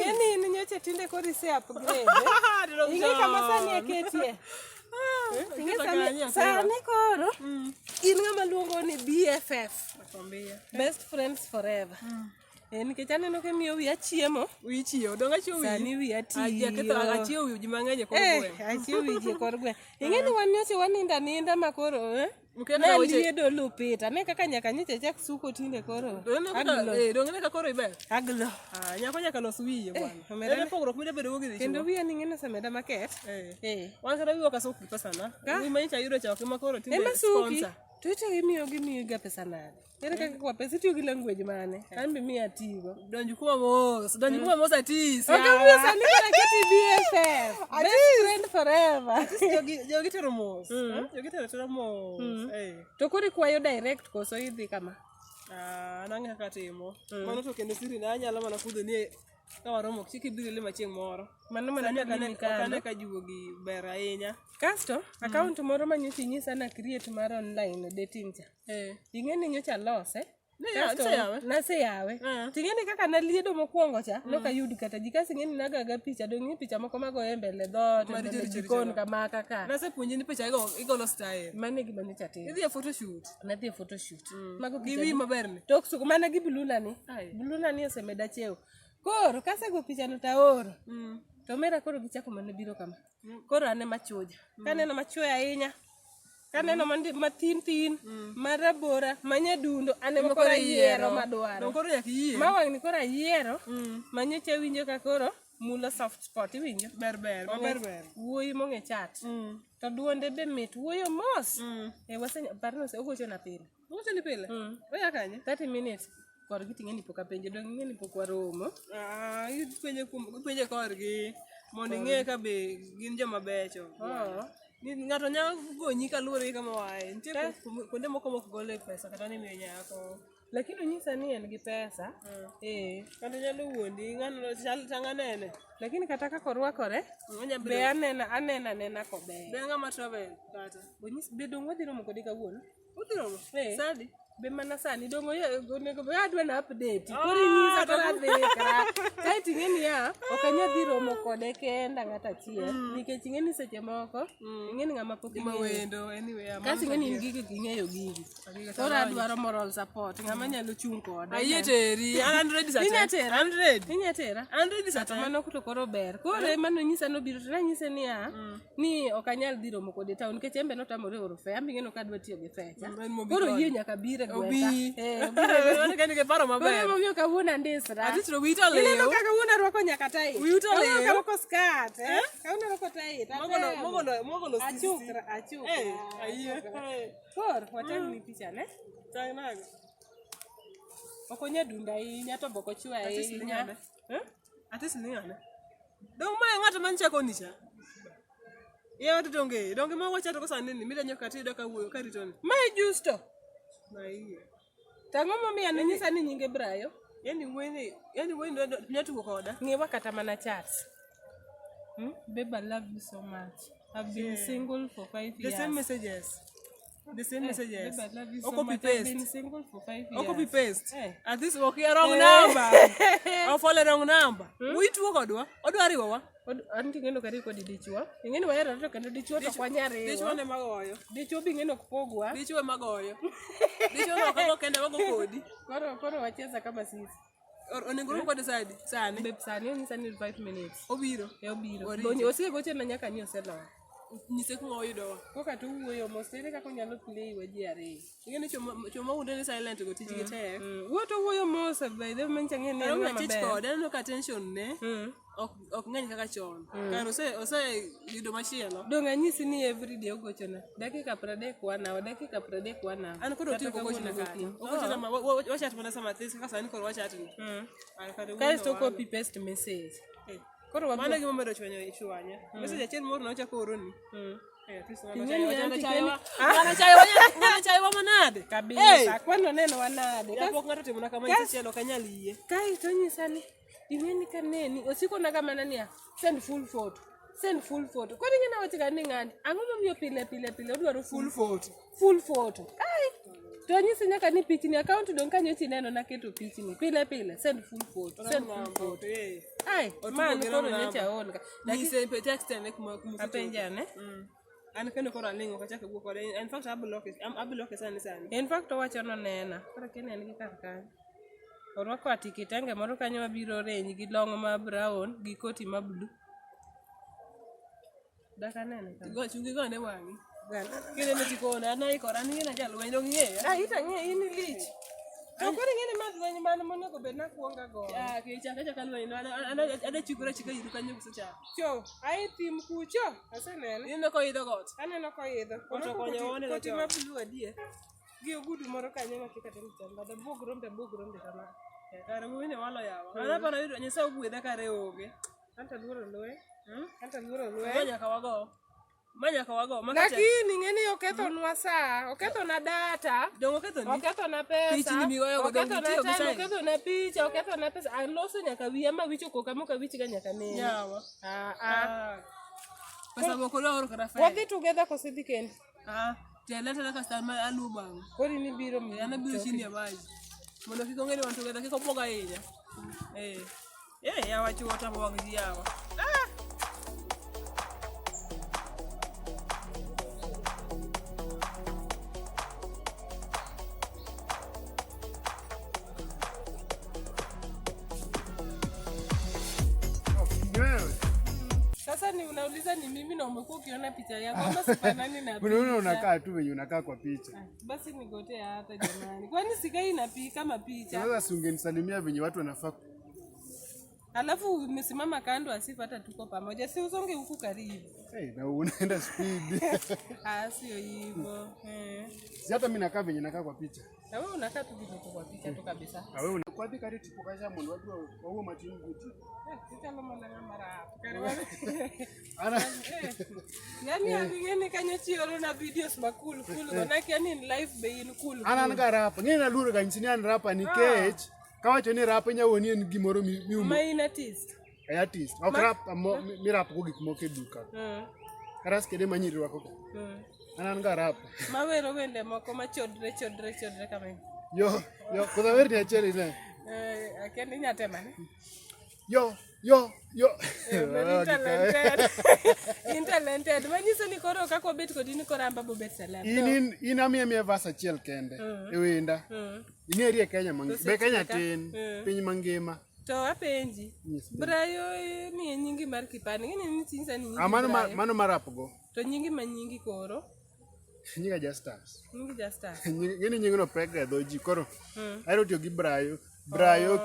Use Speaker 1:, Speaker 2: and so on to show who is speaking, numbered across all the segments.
Speaker 1: Ingeni ni nyocha tinde kori se upgrade. Ingi kama sani aketie. Ingi sani koro. In ngama luongo ni BFF. Nakwambia. Best friends forever. Nikech aneno ka miyo wiya chiemo.
Speaker 2: Wi chiyo, donga chiyo wi.
Speaker 1: Sani wiya tiyo.
Speaker 2: Achiyo wi ji mang'eny e kor gweng'.
Speaker 1: Achiyo wi ji e kor gweng'. Ingeni wan nyocha waninda ma koro ne liedo lupita. Ne kaka nyaka nyocha chak suko tinde koro.
Speaker 2: Dongene ka koro iber.
Speaker 1: Aglo.
Speaker 2: Nyako nyaka los wiye bwana. Ene pogruok mida bedo gi.
Speaker 1: Kendo wiya ni ngene sameda maket.
Speaker 2: Wan kata wiwa ka suko pesa na. Wi manyicha yudo chako ma koro tinde
Speaker 1: sponsor. Tuito gimiyo ga pesa nade. Ere kaka kwa pesa tiyo gi language mane? An be miya tigo.
Speaker 2: Donji kuma mos atis.
Speaker 1: Okamiyo sani kara keti BFF. Best friend forever.
Speaker 2: Jogi tero mos. Jogi tero mos.
Speaker 1: To kuri kwayo direct koso idhi kama?
Speaker 2: Nang'e kaka timo. Mano to kendo siri na anyalo mana kudho ni ka waromo chiki biro lima chieng' moro.
Speaker 1: Mano mana
Speaker 2: kane ka juogi ber ahinya.
Speaker 1: Kasto account moro manyocha inyisa na create mar online dating cha. Ing'eni nyocha lose. Nase yawe. Ting'eni kaka naliedo mokwongo cha, noka yudi kata jikasi ng'eni nagaga picha, dongi picha moko mago mbele dot, mbele jikon kama kaka.
Speaker 2: Nase puonji ni picha igolo style.
Speaker 1: Mane gima nyocha timo.
Speaker 2: Idhi e photoshoot.
Speaker 1: Nadhi e photoshoot. Mago
Speaker 2: picha. Giwi maber ni.
Speaker 1: Tok suko mana gi bluna ni. Bluna ni osemeda cheo. Koro kasego picha no taoro. To mera koro gichako mana biro kama. Koro ane machuja. Kaneno machuja ahinya. Kaneno matin marabora manyadundo ane mokora yiero madwaro.
Speaker 2: Nokoro yak yiero.
Speaker 1: Mawang ni kora yiero. Manyocha winjo ka koro mulo soft spot winjo.
Speaker 2: Ber.
Speaker 1: Wuoyi mong'e chat. To duonde be mit wuoyo mos. Wasenya parno se ogocho na pile.
Speaker 2: Ogocho ni pile. Oya kanye
Speaker 1: 30 minutes. Kor giting'eni pok apenjo dong ing'eni pok waromo.
Speaker 2: Penje korgi mondo ing'e ka be gin joma becho. Ng'ato nyalo gonyi kaluwore kama wae. Nitie kuonde moko mok gole pesa kata ni miyo nyako.
Speaker 1: Lakini onyisa ni en gi pesa.
Speaker 2: Kata nyalo wuondi ng'ano chal nene.
Speaker 1: Lakini kata ka korwakore be anena kober.
Speaker 2: Be ng'ama travel kata.
Speaker 1: Onyis be dong wadhi romo kode kawuono.
Speaker 2: Udhi romo? Sadi.
Speaker 1: Be mana sani dongo onego be adwa na update. Koro nyisa kara dhikra. Kae ting'eni ya okanya dhi romo kode kenda ng'ata chiel. Nikech ing'eni seche moko ing'eni ng'ama pok
Speaker 2: ing'eyo wendo anyway.
Speaker 1: Kasi ing'eni gigi ing'eyo gigi. Koro adwaro moral support ng'ama nyalo chung' koda.
Speaker 2: Ayie teri. An ready sata.
Speaker 1: Inya tera.
Speaker 2: An ready sata.
Speaker 1: Mano kuto koro ber. Koro mano nyisa no biro to nyise ni ya ni okanyal dhi romo kode town nikech embe notamore oro fe. Ambi ng'eno ka adwa tiyo gi fecha. Koro yie nyaka bire
Speaker 2: Obi. Kani ke paro maber.
Speaker 1: Koro mamiyo kawuono ndisra.
Speaker 2: Atitro wito leo.
Speaker 1: Ineno kaka wuona rwako nyaka tai.
Speaker 2: Wito leo.
Speaker 1: Kaka rwako skirt, Kawuono rwako tai.
Speaker 2: Mogolo
Speaker 1: achukra.
Speaker 2: Ayie.
Speaker 1: Koro watem ni picha ne.
Speaker 2: Tang nago.
Speaker 1: Okonya dunda ahinya to boko chwa ahinya.
Speaker 2: Atis ni ng'ane. Dong mae ng'ato manchako nicha. Yewa donge ma wachato ko sani ni midanyo kati doka wuoyo karitoni.
Speaker 1: Mae justo.
Speaker 2: Maiye.
Speaker 1: Tang'o momiyo anyisa ni nyinge Brayo.
Speaker 2: Yani wene nyatuko koda.
Speaker 1: Ng'ewa kata mana chats. Babe, I love you so much. I've been single for 5 years.
Speaker 2: The same messages.
Speaker 1: Babe, I love you so much. I've been single for 5 years.
Speaker 2: Copy paste. At this okay wrong number. Or follow wrong number. We two kodwa. Odwa riwa.
Speaker 1: Anti ng'eno kari kodi dichwo. Ing'eni wahero to kendo dichwo to kwanyare.
Speaker 2: Dichwo ne magoyo.
Speaker 1: Dichwo bi ng'eno kupogwa.
Speaker 2: Dichwo magoyo. Dichwo no kago kende mago kodi.
Speaker 1: Koro wacheza kama sisi.
Speaker 2: Onego rum kode sani.
Speaker 1: Babe sani onyisa ni 5 minutes.
Speaker 2: Obiro.
Speaker 1: Bonyo osiegoche na nyaka ni oselo.
Speaker 2: Nyise kuma oyudowa.
Speaker 1: Koka tu wuoyo mosere kaka onyalo play weji ariyo.
Speaker 2: Ing'eni choma wuonde ni silent go tijgi tek.
Speaker 1: Wuoto wuoyo mos by the way chang'e ne
Speaker 2: ng'ama maber. Kode no ka tension ne. Ok ng'eny kaka chon. Karo ose yudo machielo.
Speaker 1: Dong anyisi ni everyday ogochona. Dakika 30 wana.
Speaker 2: An koro tiyo gochona kanyo. Ogochona wachat mana sama this kaka sani koro wachat ni.
Speaker 1: Kasto copy paste message. Koro
Speaker 2: mano gima medo chwanya. Message achiel moro nochako oro ni. Chayo wa manade
Speaker 1: kabisa kwano neno wanade
Speaker 2: kapok ng'ato timo na kama ichielo kanyal yie
Speaker 1: kai to nyisa ni ing'eni kaneni osiko na kama nania send full photo kwani ng'ena wacha ni ng'ani ang'o momiyo pile odwaro
Speaker 2: full photo
Speaker 1: ai To nyisi nyaka ni pichni account dong kanyo tineno naketo pichni pile send full photo ai man koro nyocha on ka
Speaker 2: Nise pe text ne kuma
Speaker 1: apenjane
Speaker 2: an kendo koro alingo ka chake wuok kode. In fact abloke sani.
Speaker 1: in fact owacho no nena koro kinen gi kar kanyo orwako atiki tenge moro kanyo mabiro range gi long ma brown gi koti ma blue daka nene ka
Speaker 2: Go chungi go ne wangi. Kile ne tikona na ikora ni na jalo wendo ng'eyo.
Speaker 1: ita ng'e in lich to koro ng'eni ma lweny mane monego bed nakwonga go
Speaker 2: Ke chaka lweny ada chikora chika yiru kanyo kusecha.
Speaker 1: cho ai tim kucho asenene
Speaker 2: Ineno ko idho got.
Speaker 1: aneno koidho
Speaker 2: Koto konyo one
Speaker 1: koti
Speaker 2: to.
Speaker 1: ma blue adie gi ogudu moro kanyo makikata ni chamba da bug rombe kama
Speaker 2: Kare mwine walo yawa. Ana para yudo nyesa ogwedha kare oge.
Speaker 1: anta luoro lwe anta luoro lwe
Speaker 2: Manya ka wago.
Speaker 1: lakini ng'eni okethonwa saa okethona data
Speaker 2: Dongo ketho ni.
Speaker 1: okethona pesa
Speaker 2: Pichni migoyo go dongo
Speaker 1: okethona
Speaker 2: tiyo gi
Speaker 1: time
Speaker 2: sign.
Speaker 1: okethona picha okethona pesa aloso nyaka wiya ma wicho koka moka wich ga nyaka nene
Speaker 2: Yawa.
Speaker 1: ah
Speaker 2: Pesa moko loro kara fe.
Speaker 1: wadhi together kosidhi kendi
Speaker 2: Teleta ka star ma alu bang.
Speaker 1: kori ni biro mi
Speaker 2: Ana biro chini ya maji. Mondo kiko ngeni wan together kiko poga hinya. Yawa chuo tamo wang ji yawa.
Speaker 1: sasa ni unauliza ni mimi na umekuwa ukiona picha yangu ama sifanani na
Speaker 3: Unaona unakaa tu venye unakaa kwa picha.
Speaker 1: basi nigotea hata jamani kwani sikai inapi kama picha
Speaker 3: Sasa si ungenisalimia venye watu wanafaa.
Speaker 1: alafu umesimama kando asifu hata tuko pamoja si usonge huku karibu
Speaker 3: Na unaenda speed.
Speaker 1: sio hivyo
Speaker 3: Si hata mimi nakaa venye nakaa kwa picha.
Speaker 1: na wewe unakaa tu vile kwa picha tu kabisa
Speaker 3: Wewe unakuwa dhika reti pokasha mundu watu wa huo matini guti.
Speaker 1: sitalo mwana mara hapo karibu
Speaker 3: Ana
Speaker 1: yani angeni kanyo chioro na videos makulu manake yani in live be in cool
Speaker 3: ana nga rapa. Ngina luro kanchini an rapa ni kech. Kawacho ni rapa nyawoni en gimoro miumo.
Speaker 1: main artist
Speaker 3: Artist. Ok rap mi rap go gik moko e duka. Karas kede manyiri wako. Ana nga rapa.
Speaker 1: mawero wende moko machodre kama
Speaker 3: Yo kudha wer ni acheri ne.
Speaker 1: Akendi nyatema ne
Speaker 3: Yo.
Speaker 1: Talented. Manyiso ni koro kako bet kodi ni koramba bo bet salam.
Speaker 3: In amia verse achiel kende e wenda. Ing'eri e Kenya be Kenya tin piny mangima.
Speaker 1: To apenji. Brayo ni nyingi mar kipande. Ng'eni ni tinsa ni nyingi.
Speaker 3: Mano marap go.
Speaker 1: To nyingi manyingi koro.
Speaker 3: Nyinga Justas.
Speaker 1: Nyingi Justas.
Speaker 3: Ng'eni nyingno pek e dho ji koro. Ahero tiyo gi Brayo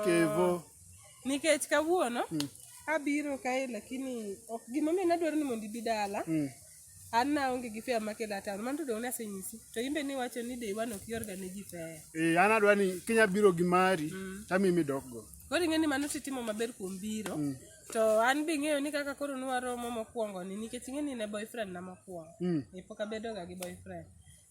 Speaker 3: Kevo.
Speaker 1: Nikech kawuono abiro kae lakini ok gimomiyo nadwaro ni mondo ibi dala an naonge gi fare makelo town man to dong' nasenyisi to imbe ni wacho ni day one ok iorga ne ji fare
Speaker 3: An adwa ni kinya biro gi mari tamimi dok go.
Speaker 1: koro ing'e ni mano titimo maber kuom biro to an be ing'eyo ni kaka koro nwaromo mokwongo ni nikech ing'e ni ne boyfriend na mokwongo pok abedoga gi boyfriend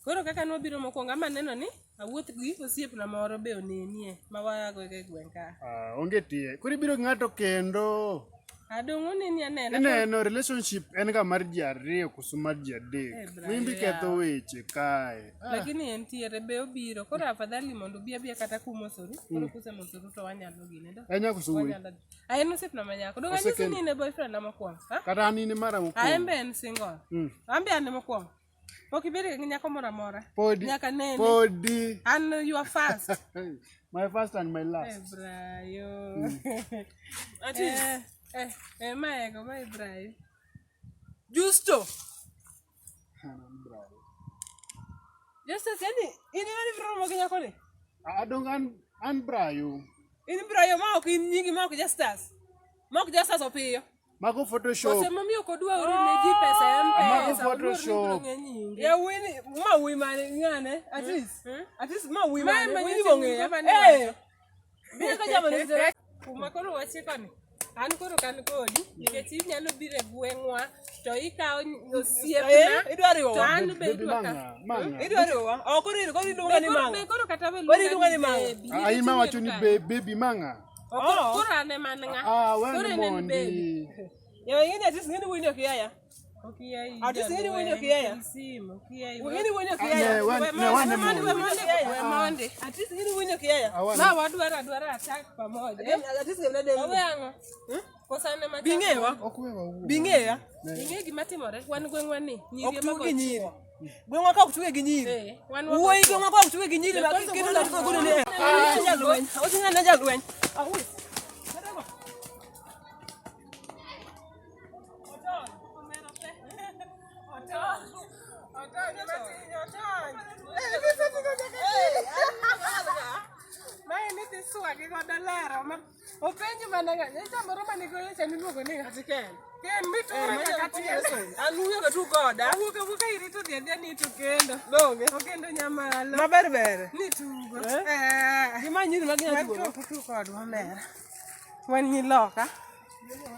Speaker 1: koro kaka nwabiro mokwongo ama neno ni awuoth gi osiepna moro be onenie ma wayago e gweng' ka
Speaker 3: Onge tie. Koro ibiro gi ng'ato kendo.
Speaker 1: adong' oneni anena
Speaker 3: Ineno relationship en ga mar ji ariyo koso mar ji adek. Mimbi ketho weche kae.
Speaker 1: lakini entiere be obiro koro afadhali mondo bi abia kata kumosoru koro kusemosoru to wanyalo gine do
Speaker 3: Enya koso wuoyi.
Speaker 1: en osiepna manyako dong' anyisi ni ne boyfriend na mokwongo
Speaker 3: Kata an in mara mokwongo.
Speaker 1: aembe en single ambe an mokwongo pok ibed gi nyako moro amora
Speaker 3: Podi.
Speaker 1: nyaka nene
Speaker 3: Podi.
Speaker 1: an your first
Speaker 3: My first and my last.
Speaker 1: Brayo maego ma Brayo
Speaker 2: Justo.
Speaker 1: Justus yani ini nani vromo gi nyako ni
Speaker 3: Adong an Brayo.
Speaker 2: In Brayo ma ok in nyingi ma ok Justus. Ma ok Justus opiyo.
Speaker 3: Mago Photoshop.
Speaker 1: ose momiyo kodwa oro ne ji pesa
Speaker 3: Mago
Speaker 1: M-Pesa
Speaker 3: Photoshop.
Speaker 2: Ya wini ma wi mane ngane at least ma wi
Speaker 1: Ma
Speaker 2: mane
Speaker 1: ema
Speaker 2: wini
Speaker 1: nyisi
Speaker 2: bong'eyo.
Speaker 1: ng'ama ne wacho.
Speaker 2: Bi ka jama ni zera.
Speaker 1: kuma koro wachiko ni an koro kan kodi nikech inyalo biro e gweng'wa to ikawo osiepna
Speaker 2: Idwa riwo
Speaker 1: to
Speaker 2: wa.
Speaker 1: an be
Speaker 3: Baby
Speaker 1: idwa ka
Speaker 3: manga.
Speaker 2: Idwa riwo wa. Ok koro iluonga ni manga.
Speaker 1: be koro kata be
Speaker 2: Koro iluonga ni manga.
Speaker 3: Ai ma wacho ni baby manga.
Speaker 1: koro ane man ng'a
Speaker 3: Wewe
Speaker 1: koro
Speaker 3: ni
Speaker 1: ene ni baby
Speaker 3: mondi.
Speaker 2: Ya ngine at least ngine wini ok yaya.
Speaker 1: Okiyai.
Speaker 2: Ati sini wenyo kiyaya.
Speaker 1: Simu, okiyai.
Speaker 2: Wengine wenyo
Speaker 3: Ne
Speaker 2: kiyaya.
Speaker 3: wan
Speaker 1: Monde.
Speaker 2: Ati sini wenyo kiyaya.
Speaker 1: Ma wadwara attack pamoja.
Speaker 2: Ati sini na demu.
Speaker 1: Owengo. Kosane macha.
Speaker 2: Bingewa.
Speaker 3: okwewa wuo.
Speaker 2: Bingeya.
Speaker 1: Ing'e gima timore? Wan gweng'wa ni.
Speaker 2: Ok tuwe gi nyiri. Gweng'wa ka ok tuwe gi nyiri.
Speaker 1: Eh, wan
Speaker 2: Wuoi gweng'wa ka ok tuwe gi nyiri. Kendo la tuwe gudu ne. Jalweny. Oting'a na jalweny. Awi.
Speaker 1: Openjo mana ga, nyacha moro mane goyo cha niluongo ni ng'ati ken. Ken miture kaka tiyo.
Speaker 2: Anuyo ga tu goda.
Speaker 1: Awuok irito dhi adhia ni to kendo.
Speaker 2: Donge.
Speaker 1: Okendo nyamalo.
Speaker 2: Maber ber.
Speaker 1: Ni tugo.
Speaker 2: Gima nyiri mag nyatugo.
Speaker 1: Wan tugo kodwa mera. Wan nyiloka.